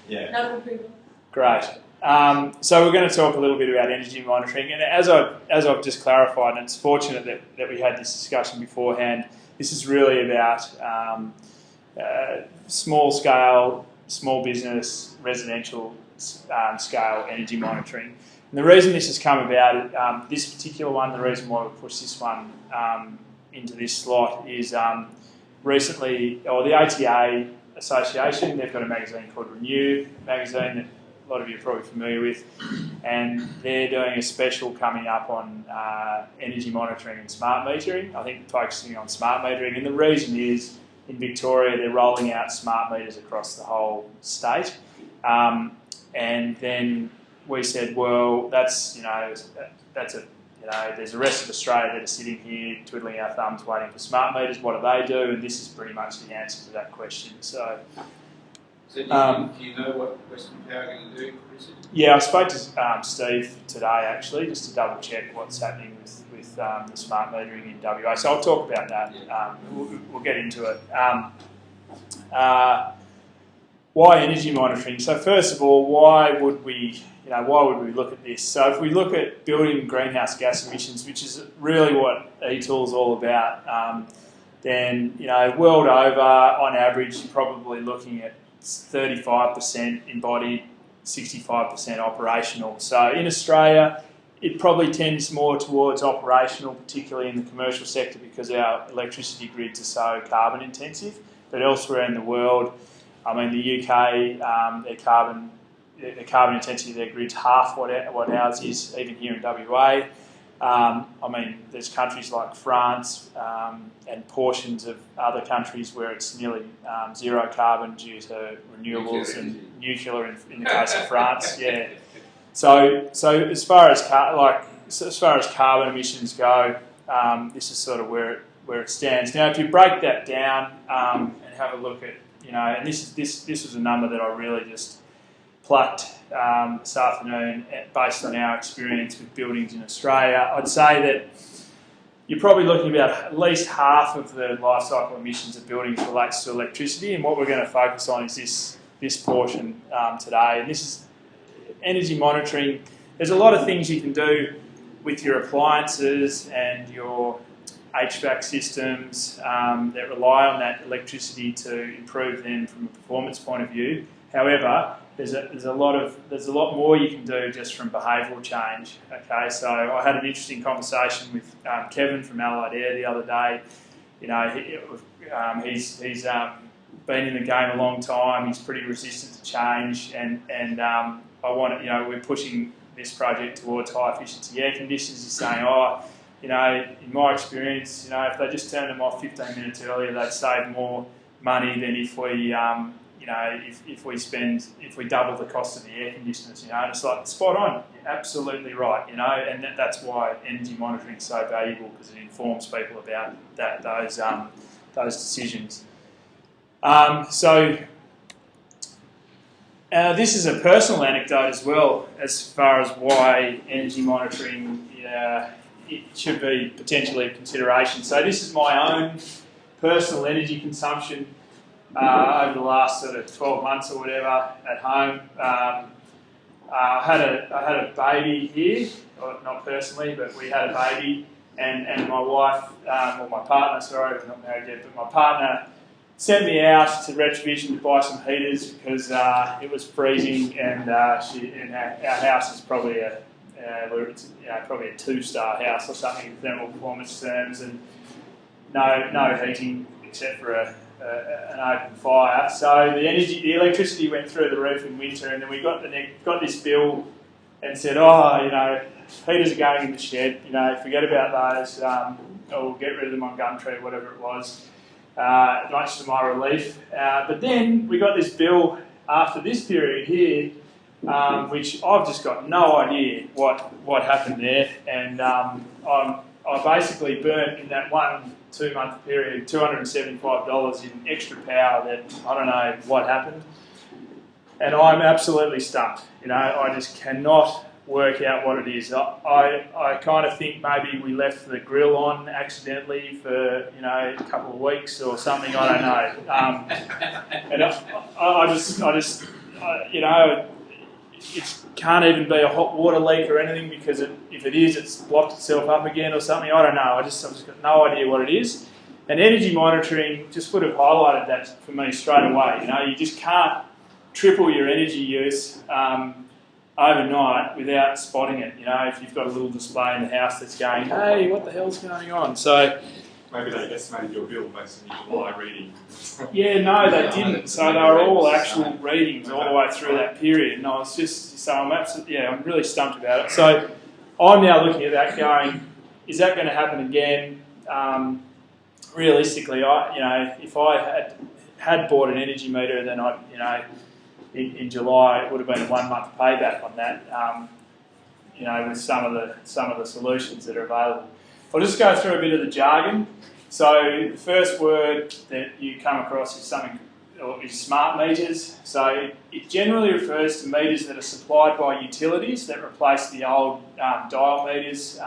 Yeah. No approval. Great. So we're going to talk a little bit about energy monitoring, and as I've just clarified, and it's fortunate that we had this discussion beforehand, this is really about small scale, small business, residential scale energy monitoring. And the reason this has come about, this particular one, the reason why we pushed this one into this slot is recently, or the ATA Association, they've got a magazine called Renew magazine that a lot of you are probably familiar with, and they're doing a special coming up on energy monitoring and smart metering, I think focusing on smart metering, and the reason is in Victoria they're rolling out smart meters across the whole state, and then we said, well, that's there's the rest of Australia that are sitting here twiddling our thumbs waiting for smart meters. What do they do? And this is pretty much the answer to that question. So do you know what Western Power are going to do, Chris? Yeah, I spoke to Steve today actually, just to double check what's happening with the smart metering in WA. So I'll talk about that. We'll get into it. Why energy monitoring? So first of all, why would we look at this? So if we look at building greenhouse gas emissions, which is really what eTool is all about, then world over, on average, you're probably looking at 35% embodied, 65% operational. So in Australia, it probably tends more towards operational, particularly in the commercial sector, because our electricity grids are so carbon intensive. But elsewhere in the world, I mean, the UK, their carbon intensity of their grid's half what ours is, even here in WA. I mean, there's countries like France and portions of other countries where it's nearly zero carbon due to renewables and nuclear in the case of France. Yeah. So as far as carbon emissions go, this is sort of where it stands. Now, if you break that down and have a look at, and this was a number that I really just plucked this afternoon based on our experience with buildings in Australia. I'd say that you're probably looking about at least half of the life cycle emissions of buildings relates to electricity, and what we're going to focus on is this portion today. And this is energy monitoring. There's a lot of things you can do with your appliances and your HVAC systems that rely on that electricity to improve them from a performance point of view. However, there's a lot more you can do just from behavioural change. Okay, so I had an interesting conversation with Kevin from Allied Air the other day. He's been in the game a long time. He's pretty resistant to change, and we're pushing this project towards high efficiency air conditioners. He's saying, in my experience, if they just turned them off 15 minutes earlier, they'd save more money than if we double the cost of the air conditioners. And it's like spot on, you're absolutely right. And that's why energy monitoring is so valuable, because it informs people about those decisions. This is a personal anecdote as well, as far as why energy monitoring it should be potentially a consideration. So this is my own personal energy consumption over the last sort of 12 months or whatever at home. I had a baby here, or not personally, but we had a baby, and my wife, or my partner, sorry, I'm not married yet, but my partner sent me out to Retrovision to buy some heaters because it was freezing, and our house is probably probably a 2-star house or something in thermal performance terms, and no heating except for an open fire. So the electricity went through the roof in winter, and then we got this bill and said, heaters are going in the shed. Forget about those. Or get rid of them on Gumtree, whatever it was. Much to my relief. But then we got this bill after this period here, which I've just got no idea what happened there, and I basically burnt in that 1-2 month period $275 in extra power that I don't know what happened, and I'm absolutely stumped. I just cannot work out what it is. I kind of think maybe we left the grill on accidentally for a couple of weeks or something. I don't know. And you know, it can't even be a hot water leak or anything because if it is, it's blocked itself up again or something. I don't know. I've just got no idea what it is. And energy monitoring just would have highlighted that for me straight away. You know, you just can't triple your energy use overnight without spotting it. You know, if you've got a little display in the house that's going, hey, what the hell's going on? So maybe they estimated your bill based on your July reading. Yeah, no, they didn't. So they were all actual readings all the way through that period. And I was just, so I'm really stumped about it. So I'm now looking at that going, is that going to happen again? Realistically, if I had bought an energy meter, then in July it would have been a 1 month payback on that. With some of the solutions that are available. I'll just go through a bit of the jargon. So the first word that you come across is smart meters. So it generally refers to meters that are supplied by utilities that replace the old dial meters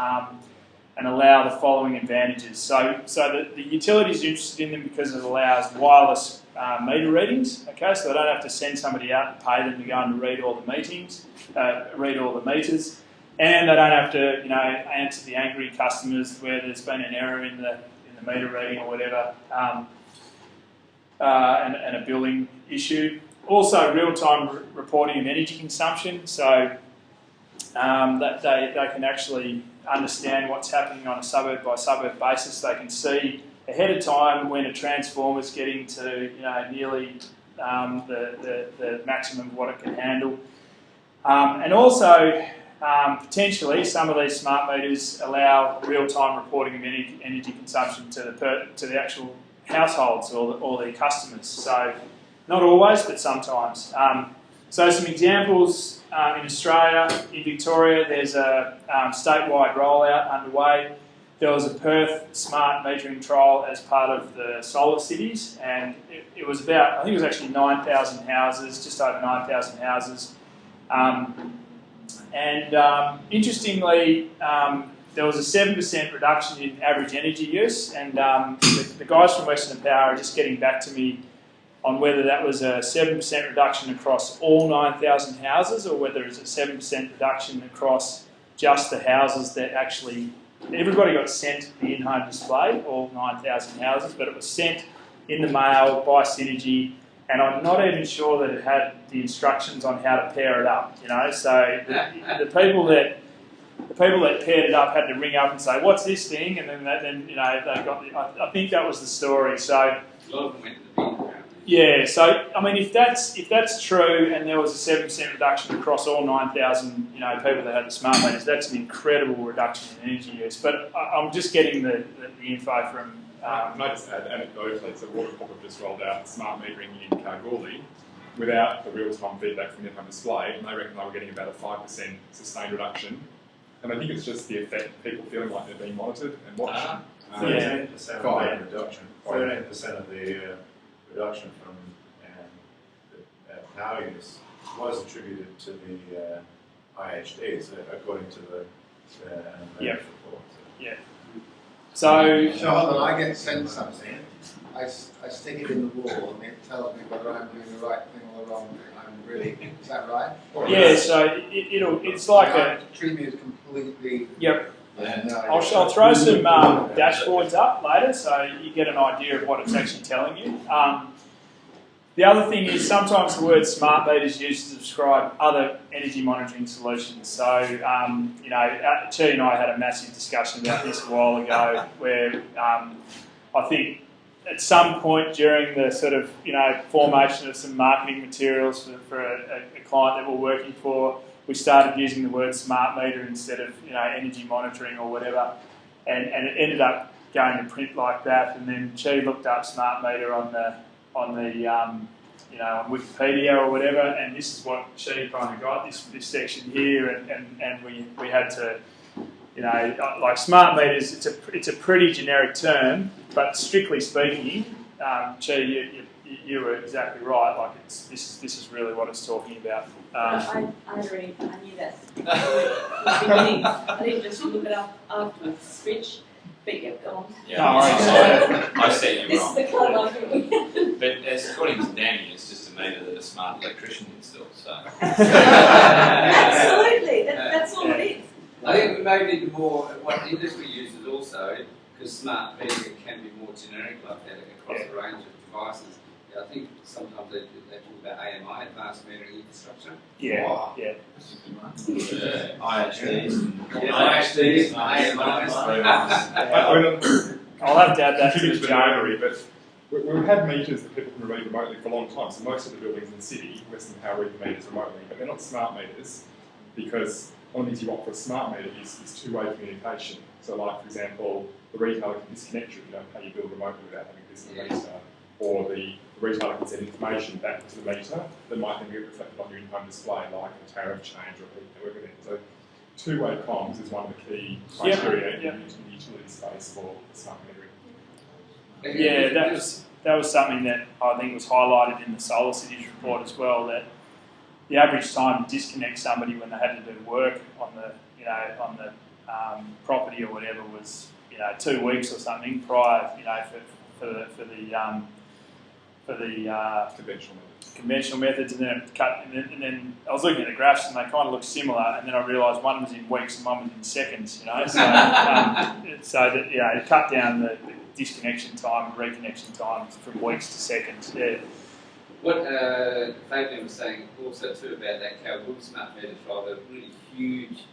and allow the following advantages. So the utility is interested in them because it allows wireless meter readings. Okay, so they don't have to send somebody out and pay them to go and read all the meters, and they don't have to answer the angry customers where there's been an error in the meter reading or whatever, and a billing issue. Also, real-time reporting of energy consumption, so that they can actually understand what's happening on a suburb-by-suburb basis. They can see ahead of time when a transformer's getting to nearly the maximum of what it can handle. And also, potentially, some of these smart meters allow real-time reporting of energy consumption to the actual households or their customers. So, not always, but sometimes. So, some examples in Australia, in Victoria, there's a statewide rollout underway. There was a Perth smart metering trial as part of the Solar Cities, and it was about, I think it was actually 9,000 houses, just over 9,000 houses. Interestingly, there was a 7% reduction in average energy use, and the guys from Western Power are just getting back to me on whether that was a 7% reduction across all 9,000 houses or whether it's a 7% reduction across just the houses that actually, everybody got sent the in-home display, all 9,000 houses, but it was sent in the mail by Synergy, and I'm not even sure that it had the instructions on how to pair it up. So the people that paired it up had to ring up and say, "What's this thing?" And then they got. I think that was the story. So a lot of them went to the bin. yeah. So I mean, if that's true, and there was a 7% reduction across all 9,000 people that had the smart meters, that's an incredible reduction in energy use. But I'm just getting the info from. Can I just add anecdotally, so Watercorp have just rolled out smart metering in Kalgoorlie without the real-time feedback from the in-home display, and they reckon they were getting about a 5% sustained reduction. And I think it's just the effect of people feeling like they're being monitored and watched. 13% of the reduction. 13% of the reduction from the power use was attributed to the IHDs, according to the report. Yeah. So hold on, I get sent something, I stick it in the wall and it tells me whether I'm doing the right thing or the wrong thing. Is that right? Yeah, so it's like treat me as completely... Yep. No, I'll throw some dashboards up later so you get an idea of what it's actually telling you. The other thing is sometimes the word smart meter is used to describe other energy monitoring solutions. So, Chi and I had a massive discussion about this a while ago where I think at some point during the sort of, formation of some marketing materials for a client that we're working for, we started using the word smart meter instead of, energy monitoring or whatever. And it ended up going to print like that. And then Chi looked up smart meter on Wikipedia or whatever, and this is what she kind of got, this section here, and we had to, like smart meters, it's a pretty generic term, but strictly speaking, Chi, you were exactly right, like this is really what it's talking about. I knew that. I didn't just look it up afterwards, switch. But you've gone. Yeah, I said you This wrong. is the colour I'm doing. But according to Danny, it's just a meter that a smart electrician installs. So. Absolutely, that's all it is. I think maybe the more, what the industry uses also, because smart metering can be more generic like that across a range of devices. I think sometimes they talk about AMI, advanced metering infrastructure. Yeah, Wow. yeah. IHDs. IHDs, I'll have to add that to the the jargon. notary, but we've had meters that people can read remotely for a long time. So most of the buildings in the city, Western Power read the meters remotely, but they're not smart meters because one of the things you want for a smart meter is two-way communication. So like, for example, the retailer can disconnect you if you don't pay your bill remotely without having this in the meter, or the retailer can send information back to the meter that might then be reflected on your in-home display, like a tariff change or a network event. So two-way comms is one of the key criteria in the utility space for smart metering. Yeah, that was something that I think was highlighted in the Solar Cities report as well. That the average time to disconnect somebody when they had to do work on the property or whatever was 2 weeks or something prior for the conventional methods, and then it cut. And then I was looking at the graphs, and they kind of looked similar. And then I realised one was in weeks and one was in seconds. So that it cut down the disconnection time and reconnection time from weeks to seconds. Yeah. What Fabian was saying also too about that Kalgoorlie smart meter trial, the really huge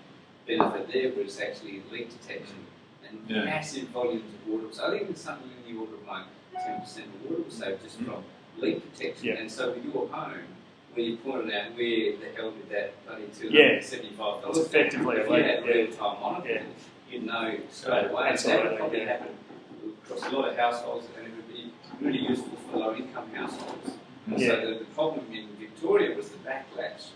benefit there was actually leak detection and massive volumes of water. So I think it's something in the order of like 10% of water was saved just from leak detection. Yeah. And so with your home, where you pointed out where the hell did that bloody $275 It's effectively a if leak. you had real-time monitoring, you'd know straight away. And that would probably happen across a lot of households, and it would be really useful for low-income households. So the problem in Victoria was the backlash.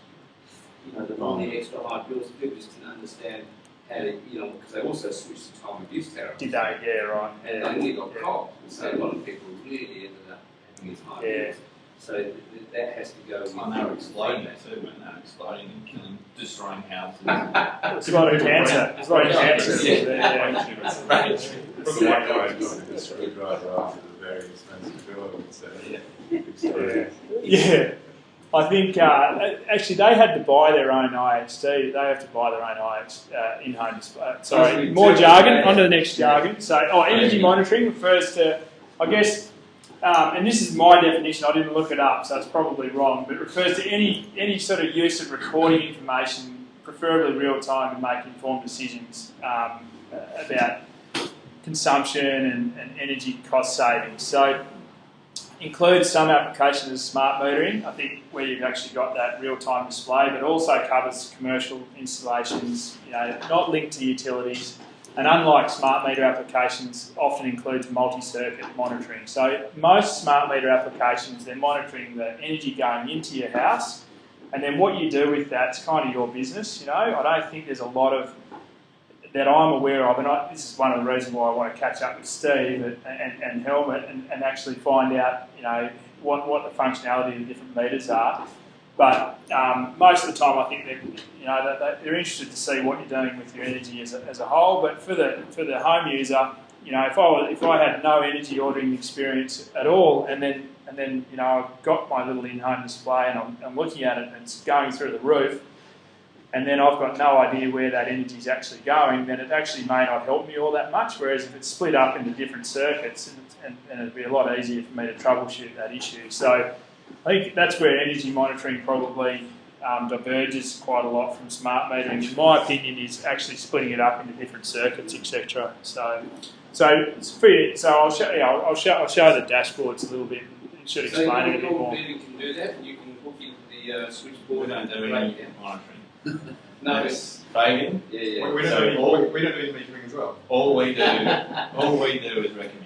All the extra high bills, people just didn't understand how to, because they also switched to time of use tariffs. Did they? Yeah, right. And they only got cold. So a lot of people really ended up having these high bills. So that has to go with... And they were exploding too, when they were exploding and killing, destroying houses. It's a lot of cancer. It's a lot of cancer. Put the microwave on the screwdriver after the very expensive bill. Yeah. I think actually they had to buy their own IHD. They have to buy their own in-home display. Sorry, more jargon. On to the next jargon. So, energy monitoring refers to, I guess, and this is my definition. I didn't look it up, so it's probably wrong. But it refers to any sort of use of recording information, preferably real time, to make informed decisions about consumption and energy cost savings. So, includes some applications of smart metering, I think, where you've actually got that real-time display, but also covers commercial installations, not linked to utilities, and unlike smart meter applications, often includes multi-circuit monitoring. So most smart meter applications, they're monitoring the energy going into your house, and then what you do with that's kind of your business. I don't think there's a lot of that I'm aware of, and this is one of the reasons why I want to catch up with Steve and Helmut and actually find out, what the functionality of the different meters are. But most of the time, I think they're interested to see what you're doing with your energy as a whole. But for the home user, if I had no energy ordering experience at all, and then I've got my little in-home display and I'm looking at it and it's going through the roof, and then I've got no idea where that energy is actually going, then it actually may not help me all that much. Whereas if it's split up into different circuits, and it'd be a lot easier for me to troubleshoot that issue. So I think that's where energy monitoring probably diverges quite a lot from smart metering. In my opinion, is actually splitting it up into different circuits, etc. So it's free. So I'll show the dashboards a little bit. It should explain it a bit more. So you can do that, and you can hook into the switchboard. We don't do any monitoring. No, yes. Fabian? Yeah. We don't do any metering as well. All we do is recommend.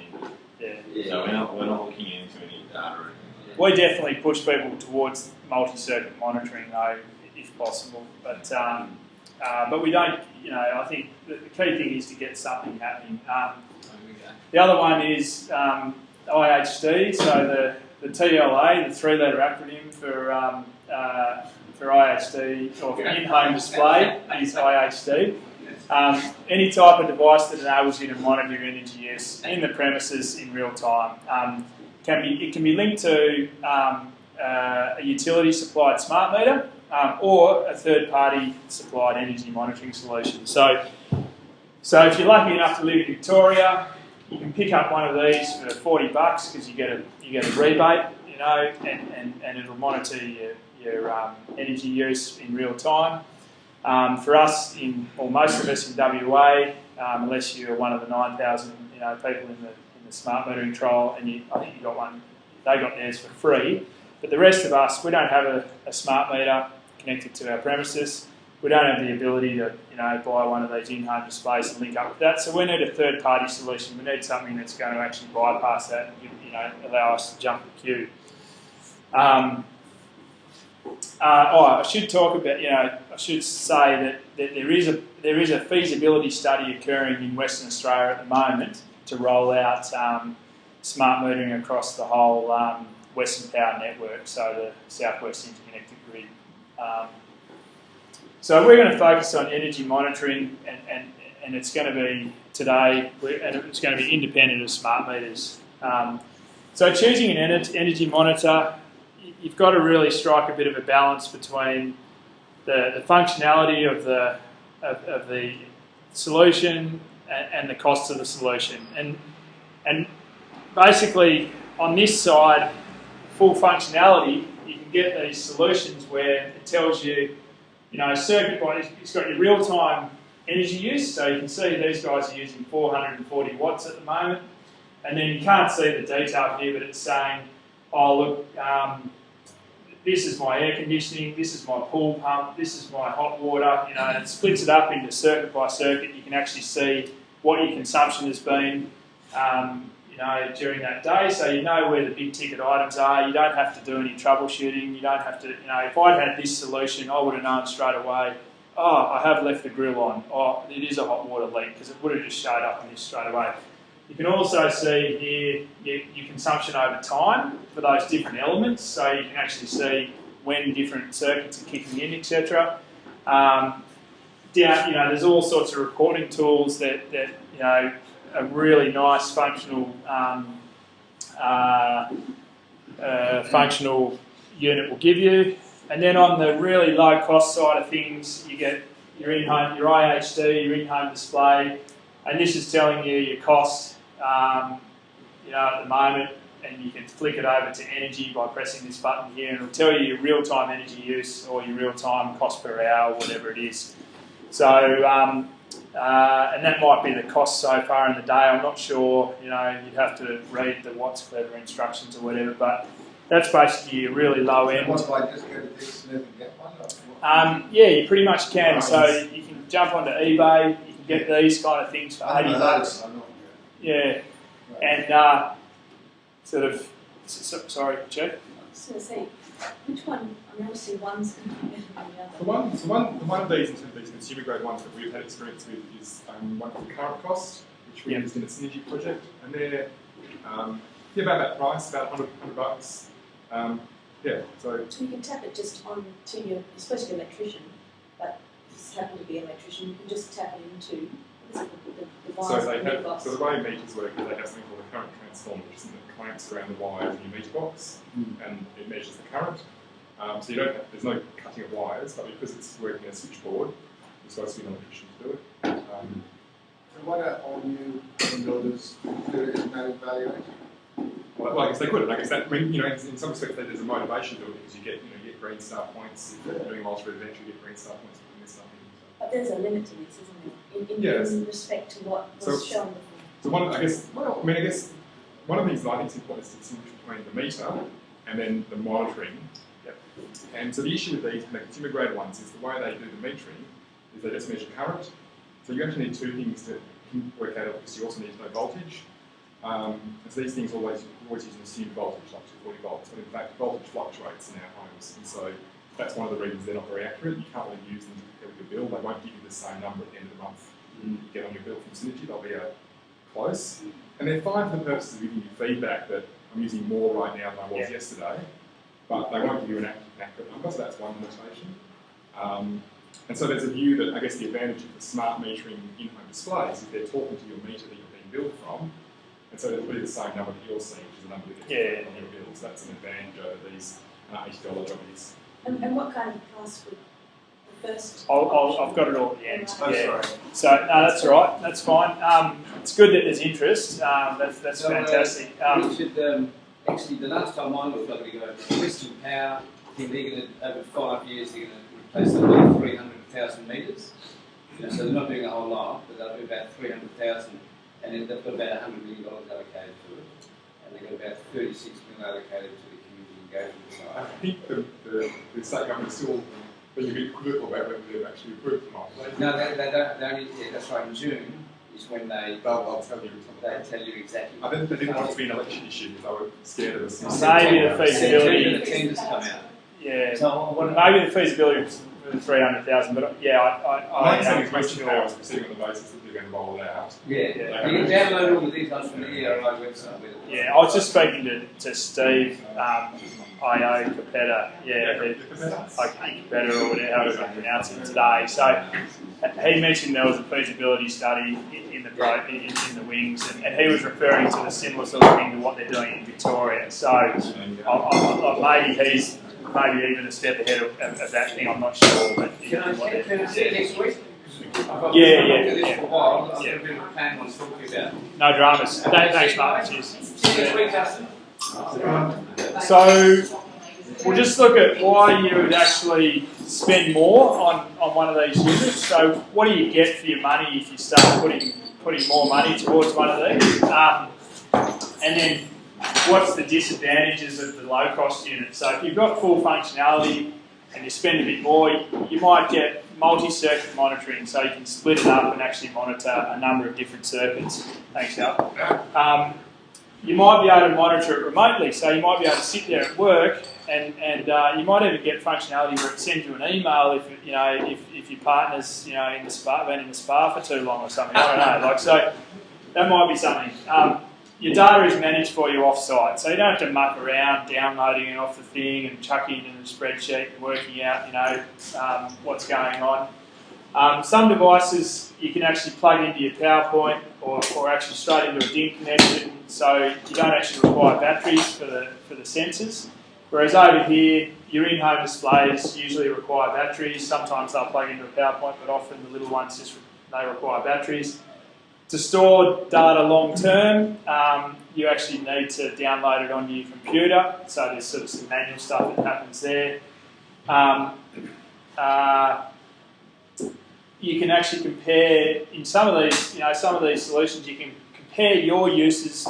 Yeah. So we're not looking into any data. We definitely push people towards multi-circuit monitoring, though, if possible. But we don't. I think the key thing is to get something happening. The other one is IHD. So the TLA, the three-letter acronym for IHD, or for in-home display, is IHD. Any type of device that enables you to monitor your energy use in the premises in real time. It can be linked to a utility supplied smart meter or a third party supplied energy monitoring solution. So if you're lucky enough to live in Victoria, you can pick up one of these for $40 because you get a rebate, you know, and it'll monitor your energy use in real time. For us, or most of us in WA, unless you're one of the 9,000 people in the smart metering trial, and I think you got one, they got theirs for free. But the rest of us, we don't have a smart meter connected to our premises. We don't have the ability to buy one of these in-home displays and link up with that. So we need a third-party solution. We need something that's going to actually bypass that and allow us to jump the queue. I should talk about, I should say that there is a feasibility study occurring in Western Australia at the moment to roll out smart metering across the whole Western Power network, so the Southwest Interconnected Grid. So we're going to focus on energy monitoring, and it's going to be today, and it's going to be independent of smart meters. So choosing an energy monitor, you've got to really strike a bit of a balance between the functionality of the solution and the cost of the solution. And basically, on this side, full functionality, you can get these solutions where it tells you, circuit-wise, it's got your real-time energy use. So you can see these guys are using 440 watts at the moment. And then you can't see the detail here, but it's saying, oh, look, this is my air conditioning, this is my pool pump, this is my hot water, and it splits it up into circuit by circuit. You can actually see what your consumption has been, during that day, so you know where the big ticket items are. You don't have to do any troubleshooting. You don't have to, if I'd had this solution, I would have known straight away, oh, I have left the grill on, oh, it is a hot water leak, because it would have just showed up on this straight away. You can also see here your consumption over time for those different elements, so you can actually see when different circuits are kicking in, etc. There's all sorts of recording tools that a really nice functional functional unit will give you. And then on the really low cost side of things, you get your in-home, your IHD, your in-home display, and this is telling you your cost, at the moment, and you can flick it over to energy by pressing this button here, and it'll tell you your real-time energy use or your real-time cost per hour, whatever it is. So, and that might be the cost so far in the day. I'm not sure, you'd have to read the What's Clever instructions or whatever, but that's basically a really low end. What if I just go to Dixon and get one? Yeah, you pretty much can. So you can jump onto eBay, you can get these kind of things for $80. Yeah, and sort of, sorry, Chief? I was going to say, which one? I mean, obviously one's going to be better than the other. One of these, in terms of these consumer grade ones that we've had experience with, is one called Current Cost, which we used in a synergy project, and they're about that price, about $100. So you can tap it just on to you're supposed to be an electrician, but just happen to be an electrician. You can just tap it into the wires. So the way meters work is they have something called a current transformer, which is something that clamps around the wires in your meter box, and it measures the current. So there's no cutting of wires, but because it's working as a switchboard, you're supposed to be an electrician to do it. So why don't all new builders include it in that evaluation? Well, I guess they could. I guess that, in some respects, there's a motivation to it because you get Green Star points. If you're doing a multi-residential, you get Green Star points for putting this stuff in. So. But there's a limit to this, isn't there? In respect to what was shown before. So I guess one of the things that I think is important is to distinguish between the meter and then the monitoring. Yep. And so the issue with these consumer grade ones is the way they do the metering is they just measure current. So you actually need two things to work out because you also need to know voltage. And so these things always use an assumed voltage, like 240 volts, but in fact voltage fluctuates in our homes, and so that's one of the reasons they're not very accurate. You can't really use them to compare with your bill. They won't give you the same number at the end of the month you get on your bill from Synergy. They'll be close, and they're fine for the purposes of giving you feedback that I'm using more right now than I was yesterday, but they won't give you an accurate number, so that's one limitation. And so there's a view that I guess the advantage of the smart metering in-home displays is they're talking to your meter that you're being billed from. And so it'll be the same number that you're seeing, which is the number that gets on your bills. That's an advantage over these $80 job is. And what kind of price would the first? I've got it all at the end. Oh, Yeah. sorry. So no, that's all right. That's fine. It's good that there's interest. That's So, fantastic. Richard, actually, the last time I looked, I'm going to go Western Power. I think they're going to, over 5 years, they're going to replace about 300,000 metres. You know, so they're not doing a whole lot, but they'll do about 300,000, and then they've got about $100 million allocated to it, and they've got about 36 million allocated to the community engagement I side. think the state government is still being a bit critical about whether they've actually approved or not. No, they don't. They only, yeah, that's right. In June is when They'll tell you. they tell you exactly. I think they didn't want it to be an election issue because they were scared of the system. Maybe the September feasibility. the tenders come out. Yeah. So what Maybe the feasibility was 300,000, but yeah, My I understanding am is Western sure. Power is proceeding on the basis that they're going to roll it out. Yeah, Yeah. you can download all the details from the ERI website. Yeah, I was just speaking to Steve, IO Capetta, Capetta or whatever, however you pronounce it today. So he mentioned there was a feasibility study in the wings, and he was referring to the similar sort of thing to what they're doing in Victoria. So maybe he's even a step ahead of that thing. I'm not sure, but Can I see it next week? Yeah. For a while. I've got a bit of a plan I want to talk to you about. no dramas. Thanks, Mark. Cheers. See you next week, Justin. So we'll just look at why you would actually spend more on one of these units. So what do you get for your money if you start putting more money towards one of these? And then what's the disadvantages of the low cost unit? So if you've got full functionality and you spend a bit more, you might get multi-circuit monitoring, so you can split it up and actually monitor a number of different circuits. Thanks, Al. You might be able to monitor it remotely, so you might be able to sit there at work and you might even get functionality where it sends you an email if your partner's in the spa, been in the spa for too long or something. I don't know. So that might be something. Your data is managed for you off-site, so you don't have to muck around downloading it off the thing and chucking it in the spreadsheet and working out, what's going on. Some devices you can actually plug into your PowerPoint or actually straight into a DIN connection, so you don't actually require batteries for the sensors. Whereas over here, your in-home displays usually require batteries. Sometimes they'll plug into a PowerPoint, but often the little ones they require batteries. To store data long term, you actually need to download it onto your computer. So there's sort of some manual stuff that happens there. You can actually compare in some of these solutions. You can compare your usage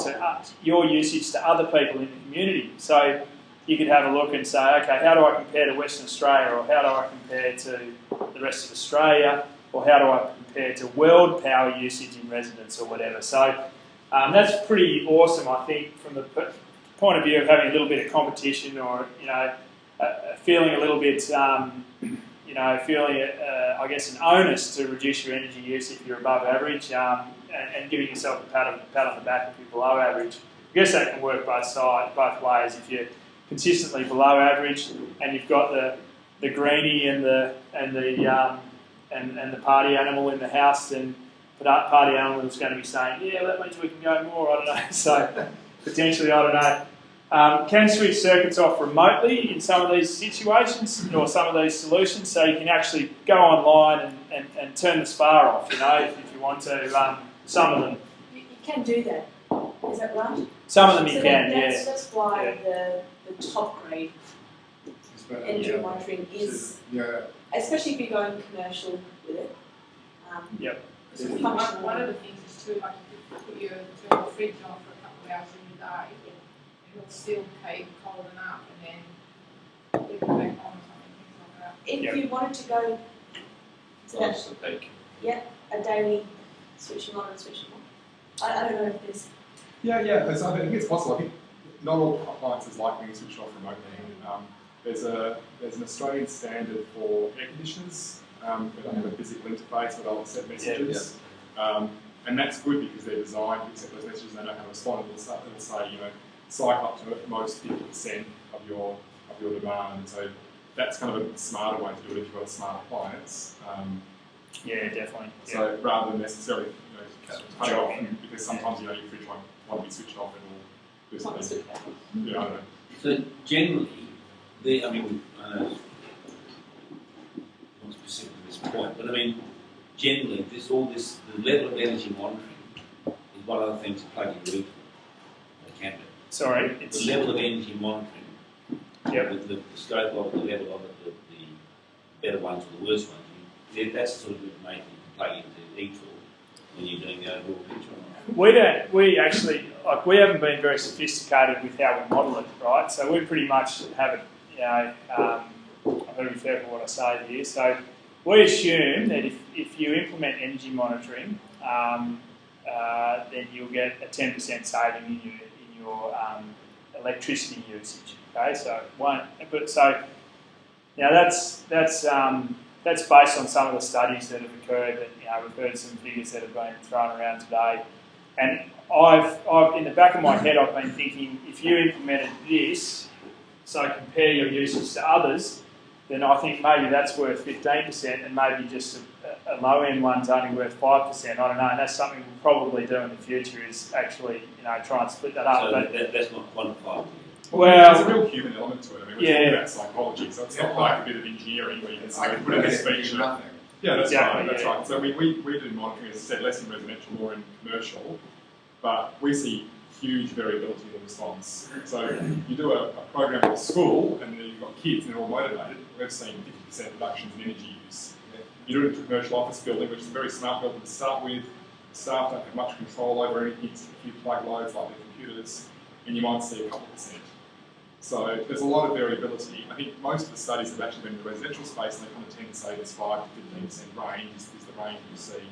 to other people in the community. So you could have a look and say, okay, how do I compare to Western Australia, or how do I compare to the rest of Australia, or how do I compare to world power usage in residence or whatever. So that's pretty awesome, I think, from the point of view of having a little bit of competition, or feeling a little bit, I guess, an onus to reduce your energy use if you're above average, and giving yourself a pat on the back if you're below average. I guess that can work both ways. If you're consistently below average and you've got the greenie and the party animal in the house, then the party animal is going to be saying, yeah, that means we can go more, I don't know. So potentially, I don't know. Can switch circuits off remotely in some of these situations or some of these solutions, so you can actually go online and turn the spa off, if you want to. Some of them. You can do that. Is that right? Some of them you So can, that's why Yeah. the top grade energy monitoring is, Yeah. especially if you're going commercial with it. Yep. It's One of the things is too, like you could put your turn your fridge on for a couple of hours in the day, and it'll still keep cold enough, and then leave it back on or something, things like that. If you wanted to go to that, That's the peak. a daily switching on and switching on. I don't know if there's. Yeah. I think it's possible. I think not all appliances like being switched off remotely. There's an Australian standard for air conditioners. They don't have a physical interface, but they'll accept messages. And that's good because they're designed to accept those messages and they know how to respond. It'll say, cycle up to at most 50% of your demand. And so that's kind of a smarter way to do it if you've got a smart appliance. Yeah, definitely. So rather than necessarily cut it off, because sometimes your fridge won't be switched off and will do something. Yeah, I don't know. So generally, I mean, I know it's not specific to this point, but I mean, generally, the level of energy monitoring is one of the things to plug in with a candidate. Sorry, The level of energy monitoring, the scope of it, the level of it, the better ones or the worse ones, that's the sort of information you can plug into eTool when you're doing the overall picture. We haven't been very sophisticated with how we model it, right? So we pretty much have it, I'm going to be careful what I say here. So we assume that if you implement energy monitoring, then you'll get a 10% saving in your electricity usage. Okay, so that's based on some of the studies that have occurred. That we've heard some figures that have been thrown around today, and I've in the back of my head I've been thinking if you implemented this, so compare your usage to others, then I think maybe that's worth 15%, and maybe just a low end one's only worth 5%. I don't know, and that's something we'll probably do in the future is actually try and split that up. So that's not quantifiable. Well, there's a real human element to it. I mean, we're talking about psychology, so it's not like a bit of engineering where you can say, put in a speech. Nothing. Yeah, that's Exactly, right. That's yeah. right. So we do monitoring, as I said, less in residential, more in commercial, but we see huge variability in the response. So you do a program at a school, and then you've got kids, and they're all motivated. We've seen 50% reductions in energy use. You do it in a commercial office building, which is a very smart building to start with. Staff don't have much control over anything. It's a few plug loads like their computers, and you might see a couple %. So there's a lot of variability. I think most of the studies have actually been in the residential space, and they kind of tend to say this 5 to 15% range is the range you see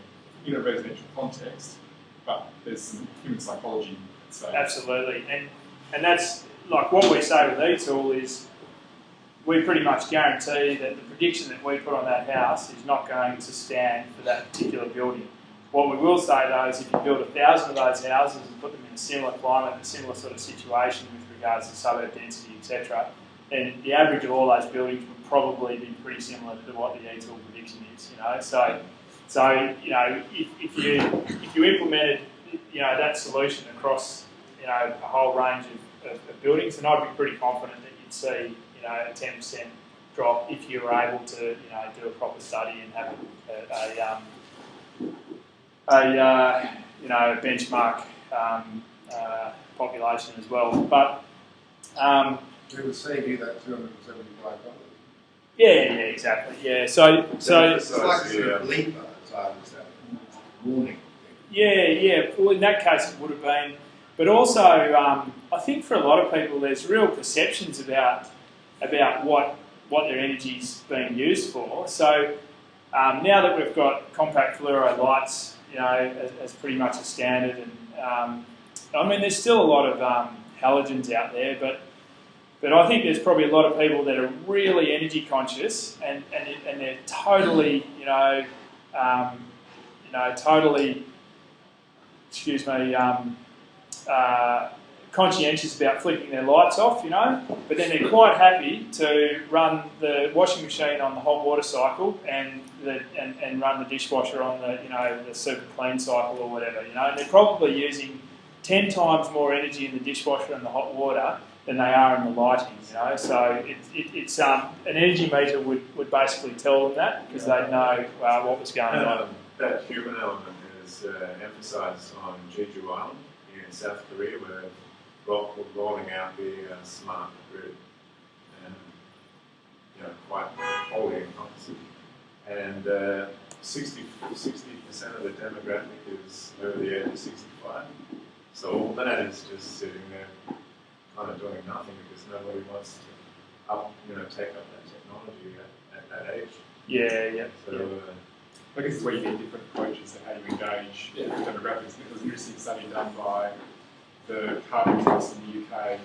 in a residential context. But there's some human psychology at stake. Absolutely, and that's like what we say with eTool is we pretty much guarantee that the prediction that we put on that house is not going to stand for that particular building. What we will say though is if you build 1,000 of those houses and put them in a similar climate, a similar sort of situation with regards to suburb density, etc., then the average of all those buildings would probably be pretty similar to what the eTool prediction is. So if you implemented that solution across a whole range of buildings, then I'd be pretty confident that you'd see a 10% drop if you were able to do a proper study and have a benchmark population as well. But it would save you that $275. yeah, exactly. Yeah, so It's like a sort of bleeper, as I understand it. Warning. Yeah. Well, in that case, it would have been. But also, I think for a lot of people, there's real perceptions about what their energy's being used for. So now that we've got compact fluoro lights, as pretty much a standard, and I mean, there's still a lot of halogens out there, but I think there's probably a lot of people that are really energy conscious, and they're totally, totally, conscientious about flicking their lights off, but then they're quite happy to run the washing machine on the hot water cycle and run the dishwasher on the super clean cycle or whatever, and they're probably using 10 times more energy in the dishwasher and the hot water than they are in the lighting, So it's an energy meter would basically tell them that because they'd know what was going on. That human element is emphasised on Jeju Island in South Korea, where they're rolling out the smart grid, and quite wholly encompassing. And 60% of the demographic is over the age of 65. So all that is just sitting there, kind of doing nothing because nobody wants to take up that technology at that age. Yeah. So. I guess it's where you get different approaches to how you engage with demographics. There was an interesting study done by the Carbon Trust in the UK,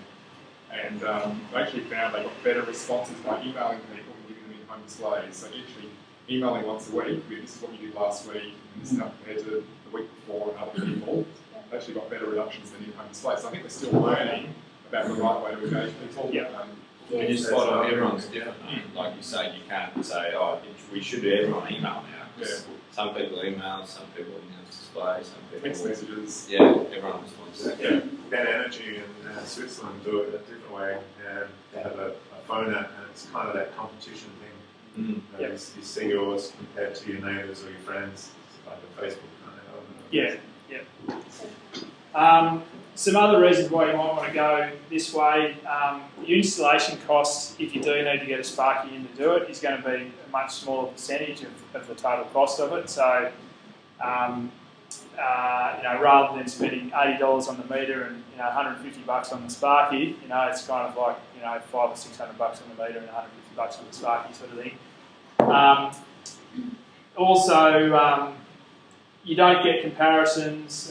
and they actually found they got better responses by emailing people and giving them in-home displays. So actually emailing once a week, this is what you did last week, and this is how compared to the week before and other people, they actually got better reductions than in-home displays. So I think we're still learning about the right way to engage people. And you're spot on, everyone's different. Like you say, you can't say, we should do everyone email now. Yeah. Some people email, some people display, some people... Text messages. Yeah, everyone responds. Ben Energy in Switzerland do it a different way, and they have a phone app, and it's kind of that competition thing. Mm. You know, you see yours compared to your neighbours or your friends. It's like a Facebook kind of element. Yeah, yeah. Some other reasons why you might want to go this way, your installation costs, if you do need to get a Sparky in to do it, is going to be a much smaller percentage of the total cost of it. So, you know, rather than spending $80 on the meter and, you know, $150 on the Sparky, you know, it's kind of like, you know, $500 or $600 on the meter and $150 on the Sparky sort of thing. Also, you don't get comparisons.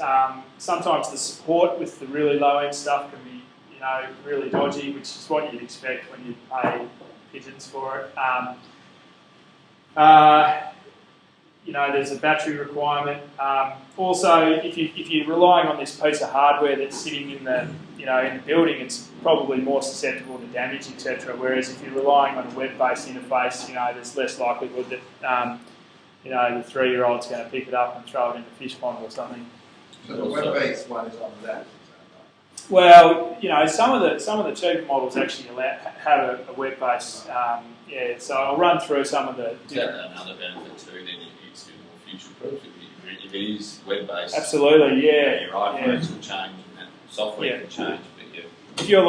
Sometimes the support with the really low-end stuff can be, you know, really dodgy, which is what you'd expect when you pay pittance for it. You know, there's a battery requirement. Also, if you're relying on this piece of hardware that's sitting in the, you know, in the building, it's probably more susceptible to damage, etc. Whereas if you're relying on a web-based interface, you know, there's less likelihood that you know, the 3-year-old's going to pick it up and throw it in the fish pond or something. So the web-based one is on that. Well, you know, some of the cheaper models actually have a web-based. Yeah, so I'll run through some of the. Is that another benefit too? Then it's more future-proof if it is web-based. Absolutely, yeah. Your iPhones will change and software can change, but yeah. If you're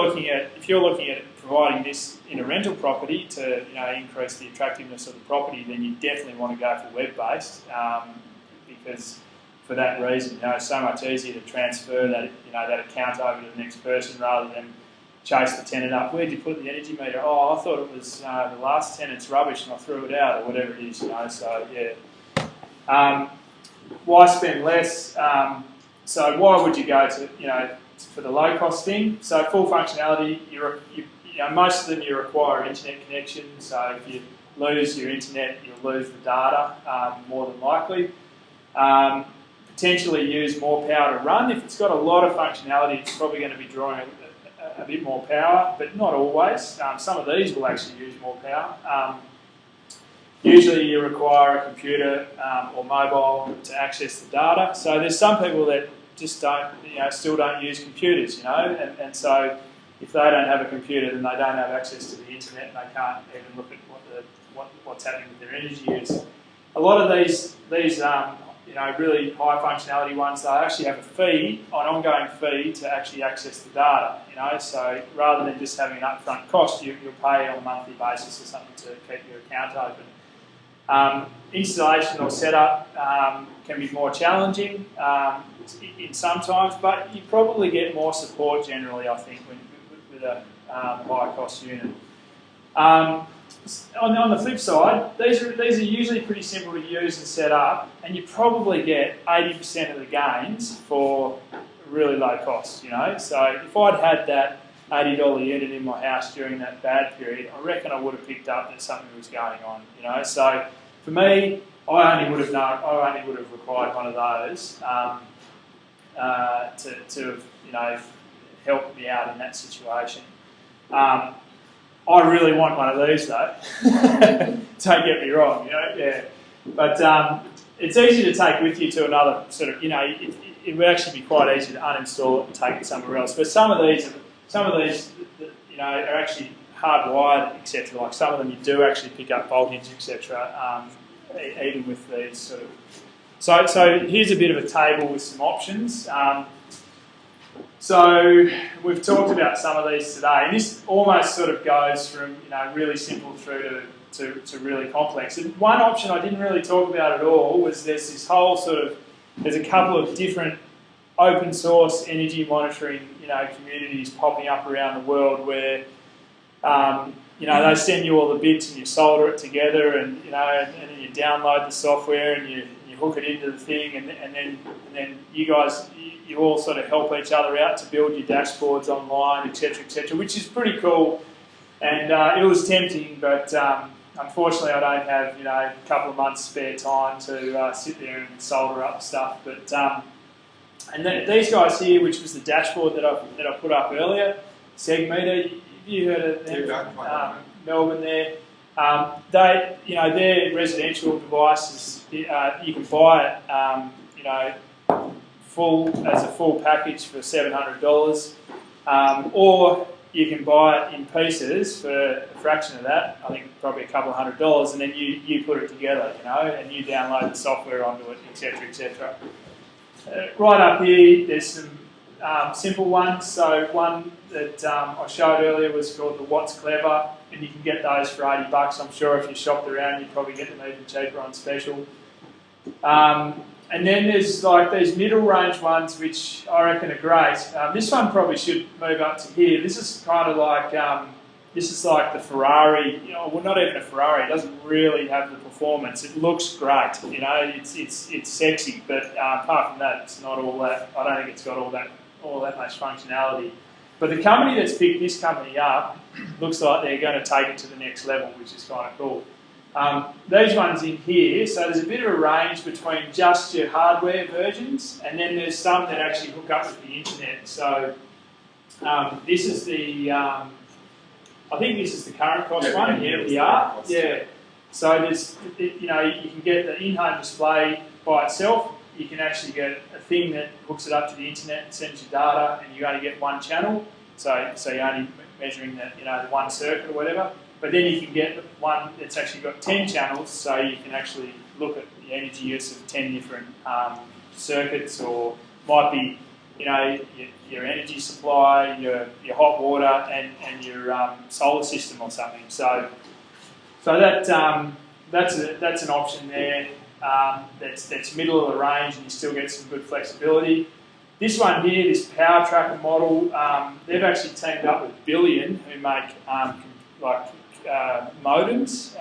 looking at providing this in a rental property to, you know, increase the attractiveness of the property, then you definitely want to go for web-based because for that reason, you know, it's so much easier to transfer that, you know, that account over to the next person rather than chase the tenant up. Where'd you put the energy meter? Oh, I thought it was the last tenant's rubbish and I threw it out, or whatever it is, you know. So yeah. Why spend less? So why would you go to, you know, for the low cost thing? So full functionality. You know, most of them you require an internet connection. So if you lose your internet, you'll lose the data more than likely. Potentially use more power to run. If it's got a lot of functionality, it's probably going to be drawing a bit more power, but not always. Some of these will actually use more power. Usually you require a computer or mobile to access the data. So there's some people that just don't, you know, still don't use computers, you know, and so if they don't have a computer, then they don't have access to the internet and they can't even look at what's happening with their energy use. A lot of these you know, really high functionality ones, they actually have a fee, an ongoing fee to actually access the data, you know, so rather than just having an upfront cost, you'll pay on a monthly basis or something to keep your account open. Installation or setup can be more challenging in some times, but you probably get more support generally, I think, with a higher cost unit. On the flip side, these are usually pretty simple to use and set up, and you probably get 80% of the gains for really low cost, you know. So if I'd had that $80 unit in my house during that bad period, I reckon I would have picked up that something was going on, you know. So for me, I only would have required one of those to you know, help me out in that situation. I really want one of these though. Don't get me wrong, you know. Yeah, but it's easy to take with you to another sort of, you know. It would actually be quite easy to uninstall it and take it somewhere else. But some of these, you know, are actually hardwired, etc. Like some of them, you do actually pick up voltage, etc. Even with these sort of. So here's a bit of a table with some options. So we've talked about some of these today, and this almost sort of goes from, you know, really simple through to really complex. And one option I didn't really talk about at all was there's this whole sort of, there's a couple of different open source energy monitoring, you know, communities popping up around the world where, you know, they send you all the bits and you solder it together, and, you know, and then you download the software and you hook it into the thing, and then you guys, you all sort of help each other out to build your dashboards online, etc., which is pretty cool. And it was tempting, but unfortunately I don't have, you know, a couple of months spare time to sit there and solder up stuff. But and these guys here, which was the dashboard that I put up earlier, SegMeter, you heard of them? Melbourne there. They, you know, their residential devices, you can buy it, you know, as a full package for $700, or you can buy it in pieces for a fraction of that. I think probably a couple of $100, and then you put it together, you know, and you download the software onto it, etc., etc. Right up here, there's some simple ones. So one that I showed earlier was called the What's Clever, and you can get those for $80. I'm sure if you shopped around, you'd probably get them even cheaper on special. And then there's like these middle range ones, which I reckon are great. This one probably should move up to here. This is kind of like the Ferrari. You know, well, not even a Ferrari. It doesn't really have the performance. It looks great. You know, it's sexy, but apart from that, it's not all that. I don't think it's got all that much functionality. But the company that's picked this company up looks like they're going to take it to the next level, which is kind of cool. These ones in here, so there's a bit of a range between just your hardware versions, and then there's some that actually hook up with the internet. So this is the, I think this is the current cost one, the MPR. Yeah. So there's, you know, you can get the in-home display by itself. You can actually get a thing that hooks it up to the internet and sends you data, and you only get one channel. So you're only measuring the, you know, the one circuit or whatever. But then you can get one that's actually got 10 channels, so you can actually look at the energy use of 10 different circuits, or might be, you know, your energy supply, your hot water, and your solar system or something. So that's an option there. That's middle of the range, and you still get some good flexibility. This one here, this power tracker model, they've actually teamed up with Billion, who make modems,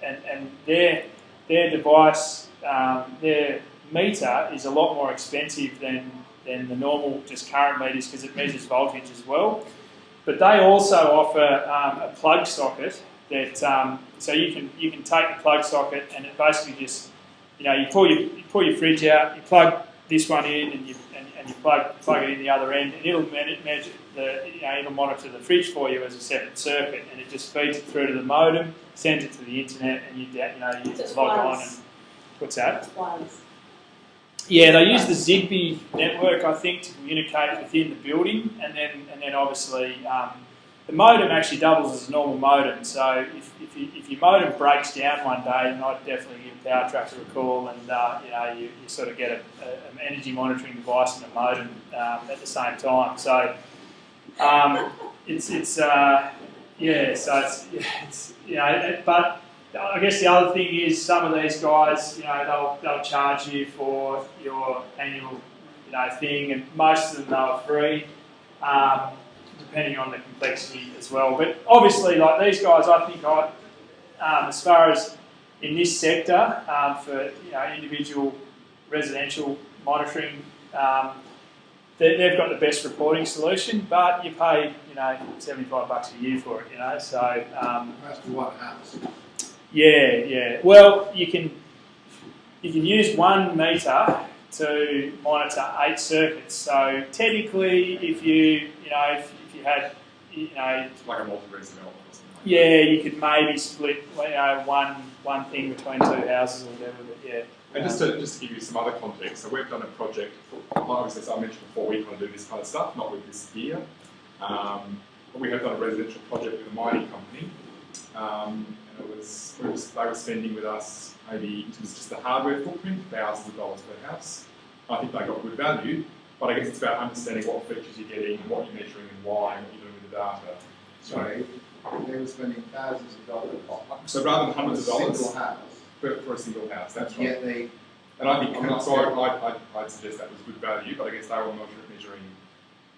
and their device, their meter is a lot more expensive than the normal just current meters, because it measures voltage as well. But they also offer a plug socket that so you can take the plug socket, and it basically just, you know, you pull your fridge out, you plug this one in, and you plug it in the other end, and it'll measure it'll monitor the fridge for you as a separate circuit, and it just feeds it through to the modem, sends it to the internet, and you log on. And what's that? It's wireless. Yeah, they use the Zigbee network, I think, to communicate within the building, and then obviously the modem actually doubles as a normal modem. So if your modem breaks down one day, then I'd definitely give Power Tracker a call, and you sort of get an energy monitoring device and a modem at the same time. So but I guess the other thing is, some of these guys, you know, they'll charge you for your annual, you know, thing, and most of them are free, depending on the complexity as well. But obviously, like these guys, I think as far as in this sector, for, you know, individual residential monitoring, they've got the best reporting solution, but you pay, you know, $75 a year for it, you know. So that's for one house. Yeah. Well, you can use one meter to monitor 8 circuits. So technically, if you had, you know, like a multi-resident element or something. Yeah, you could maybe split, you know, one thing between 2 houses or whatever. But yeah. And just to give you some other context, so we've done a project, obviously, as I mentioned before, we kind of do this kind of stuff, not with this gear. But we have done a residential project with a mining company, and they were spending with us, maybe it was just the hardware footprint, thousands of dollars per house. I think they got good value, but I guess it's about understanding what features you're getting, what you're measuring, and why, and what you're doing with the data. Sorry, they were spending thousands of dollars. So rather than hundreds of dollars. Single house. For a single house, that's right. Yeah, and I think, I'd suggest that was good value, but I guess they were measuring,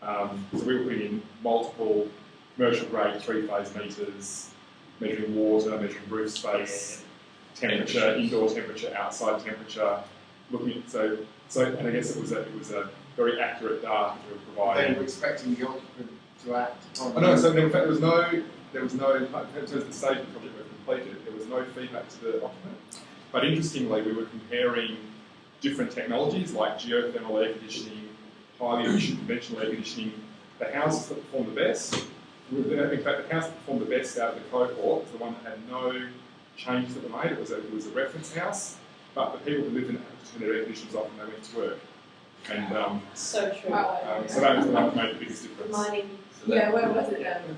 so we were putting in multiple commercial grade 3-phase meters, measuring water, measuring roof space, temperature, indoor temperature, outside temperature, looking at, so and I guess it was a very accurate data we were providing. They were expecting the occupant to act on. Oh no, so in fact there was no, in terms of the stage of the project we completed, there was no feedback to the occupant. But interestingly, we were comparing different technologies like geothermal air conditioning, highly efficient conventional air conditioning. The houses that performed the best, in fact, the house that performed the best out of the cohort was the one that had no changes that were made. It was a reference house, but the people who lived in it had to turn their air conditioners off when they went to work. And so true. so that was the one that made the biggest difference. Mining Yeah, where was it then? In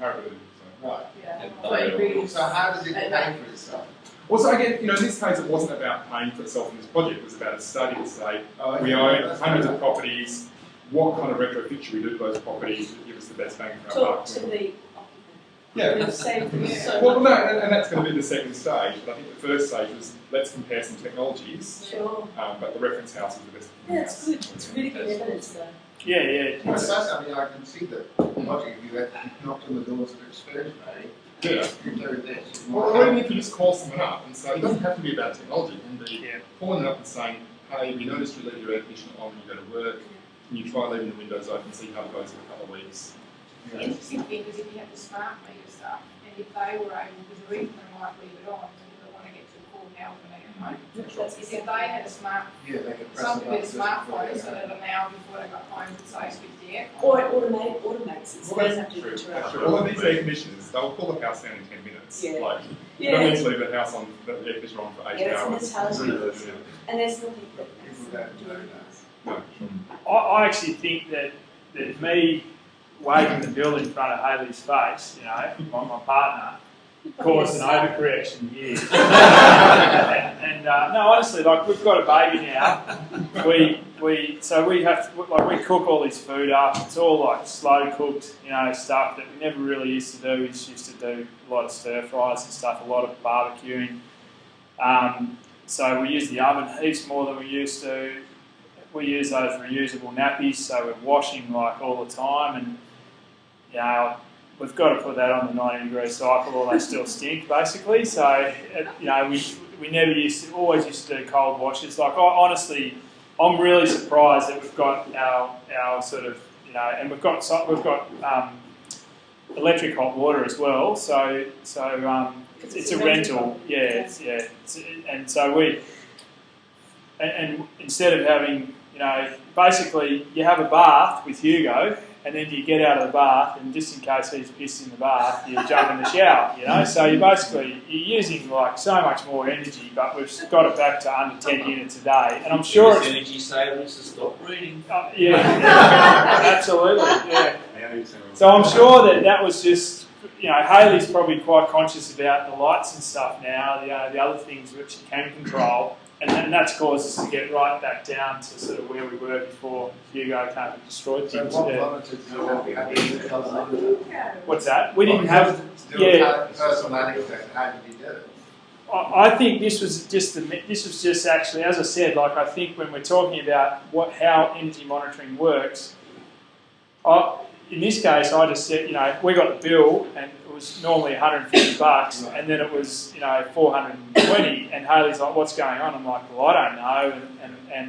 Parabellum. Right. Yeah. Yeah. But it really- So how does it pay for itself? Also, again, in this case, it wasn't about paying for itself in this project. It was about a study to say Oh, we okay. own hundreds of properties. What kind of retrofit should we do to those properties to give us the best bang for our Talk buck? to the Yeah. We've saved so Well, much. no, and that's going to be the second stage. But I think the first stage was let's compare some technologies. Sure. But the reference house is the best. Yeah, it's good. It's really good evidence though. Yeah, yeah. Well, that's, I mean, I can see the logic. If you had knocked on the doors of Excursion, Yeah. you do this. Or even if you just call someone up and say, it doesn't have to be about technology. It can be Yeah. calling them up and saying, hey, we noticed you leave your air conditioner on when you go to work. Can you try leaving the windows open, see how it goes in a couple of weeks? The interesting thing is if you had the smart meter stuff, and if they were able, because the reason they might leave it on is they want to get to the full house when they get home. Is if they had a smart, Yeah, they could press something the with a button smartphone, just so before that now before they got home, it says with the aircon. Or it automates it, so Well, they don't that's have to true. interrupt. That's true. All of these air conditioners, they'll pull the house down in 10 minutes. Yeah. Like, you don't Yeah, need to leave the house on, the air conditioner on for 8 yeah, it's hours. an intelligence. Yeah. And there's nothing that People don't know that. No. I actually think that me waving the bill in front of Hayley's face, you know, my partner, caused an overcorrection here. and no, honestly, like we've got a baby now. So we have to, like, we cook all this food up. It's all like slow cooked, you know, stuff that we never really used to do. We just used to do a lot of stir fries and stuff, a lot of barbecuing. So we use the oven heaps more than we used to. We use those reusable nappies, so we're washing like all the time, and you know, we've got to put that on the 90-degree cycle, or they still stink, basically. So you know, we never always used to do cold washes. Like honestly, I'm really surprised that we've got our sort of, you know, and we've got electric hot water as well. So it's a rental, yeah, and so and instead of having, you know, basically you have a bath with Hugo, and then you get out of the bath, and just in case he's pissed in the bath, you jump in the shower, you know. So you're using like so much more energy, but we've got it back to under 10 units a day, and I'm sure it's energy savings to stop breeding. yeah, absolutely, yeah. So I'm sure that was just, you know, Hayley's probably quite conscious about the lights and stuff now, the other things which she can control. And that's caused us to get right back down to sort of where we were before Hugo came and destroyed So things. what Yeah. monitors do you have? We had to colour monitor. What's that? We didn't have. Do a Yeah. personal manager. How did he do it? I think this was just actually, as I said, like I think when we're talking about how energy monitoring works, in this case I just said, you know, we got the bill and it was normally $150 and then it was, you know, $420, and Hayley's like, what's going on? I'm like, well, I don't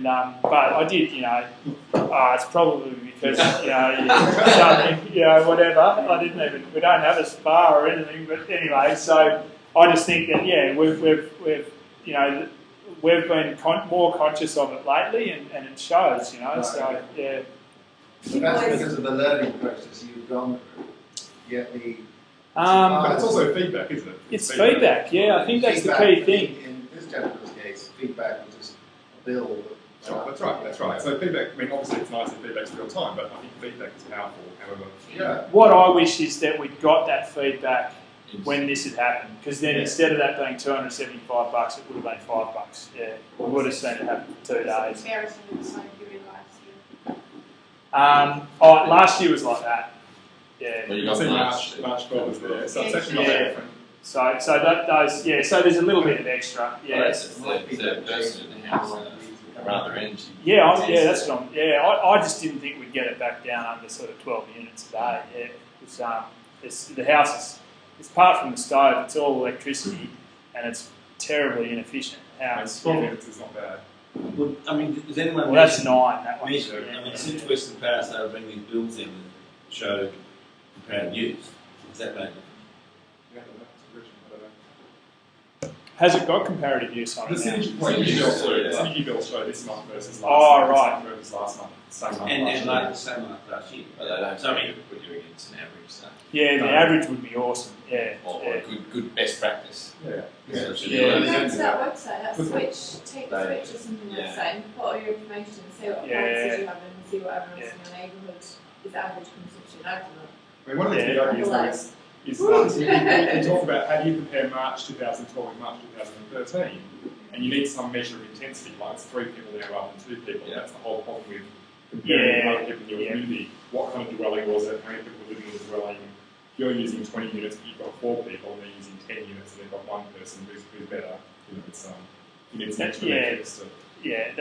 know, but I did, you know, it's probably because, you know, something, you know, whatever. We don't have a spa or anything, but anyway, so I just think that, yeah, we've you know, we've been more conscious of it lately, and it shows, you know. Right. So yeah. So that's because of the learning process you've gone through. Yet the But it's also feedback, isn't it? It's feedback. Yeah, I think that's the key thing. In this gentleman's case, feedback was just a bill. That's right. So feedback, I mean, obviously it's nice if feedback's real time, but I think feedback is powerful, however. Yeah. What I wish is that we'd got that feedback when this had happened, because then instead of that being $275, it would have been $5. Yeah, we would have seen it happen for 2 days. Comparison with the same period last year. Last year was like that. Yeah. Well, you got March 12 was there, so it's actually not that different. So so there's a little bit of extra. Yeah. Well, that's the third person in the house, rather energy. Yeah, that's what I'm. Yeah, I just didn't think we'd get it back down under sort of 12 units a day. Yeah, the house is, apart from the stove, it's all electricity, and it's terribly inefficient. House. 12 minutes is not bad. Well, I mean, does anyone Well, that's 9. That one. I mean, since Western Power started bringing these bills in that show comparative use, is that right? Yeah, that's a question, I don't know. Has it got comparative use on The it now? synergy bill show this month versus last Oh, month. right. Versus last month. Same month And last like year. the same like last year. But they don't So, I mean, put you against an average, so. Yeah, the average would be awesome. Yeah. Or Yeah. good best practice. Yeah. So it should be Yeah. like- Go to that website, that Good. switch, take the switch or something like that, and put all your information and say what appliances you have and see what everyone's in your neighbourhood. if average consumption over I mean, one of the key ideas though is you talk about how do you compare March 2012 with March 2013, and you need some measure of intensity, like it's 3 people there rather than 2 people. That's the whole problem with comparing other people in your community. What kind of dwelling was it? How many people were living in the dwelling? If you're using 20 units, but you've got 4 people, and they're using 10 units, and they've got 1 person who's better. You know, it's you need some extra metrics to. Yeah,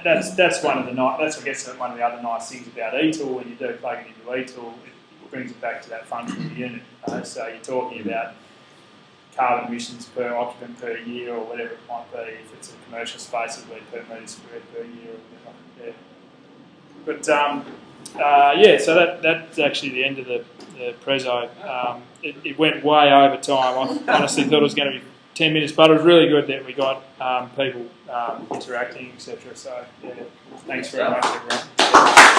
that's one of the that's I guess one of the other nice things about eTool. When you do plug it into eTool, it brings it back to that functional unit. So you're talking about carbon emissions per occupant per year, or whatever it might be. If it's a commercial space, it'll be per metre squared per year, or whatever. But so that's actually the end of the preso. It went way over time. I honestly thought it was going to be 10 minutes, but it was really good that we got people interacting, etc. So, yeah, thanks very much, everyone.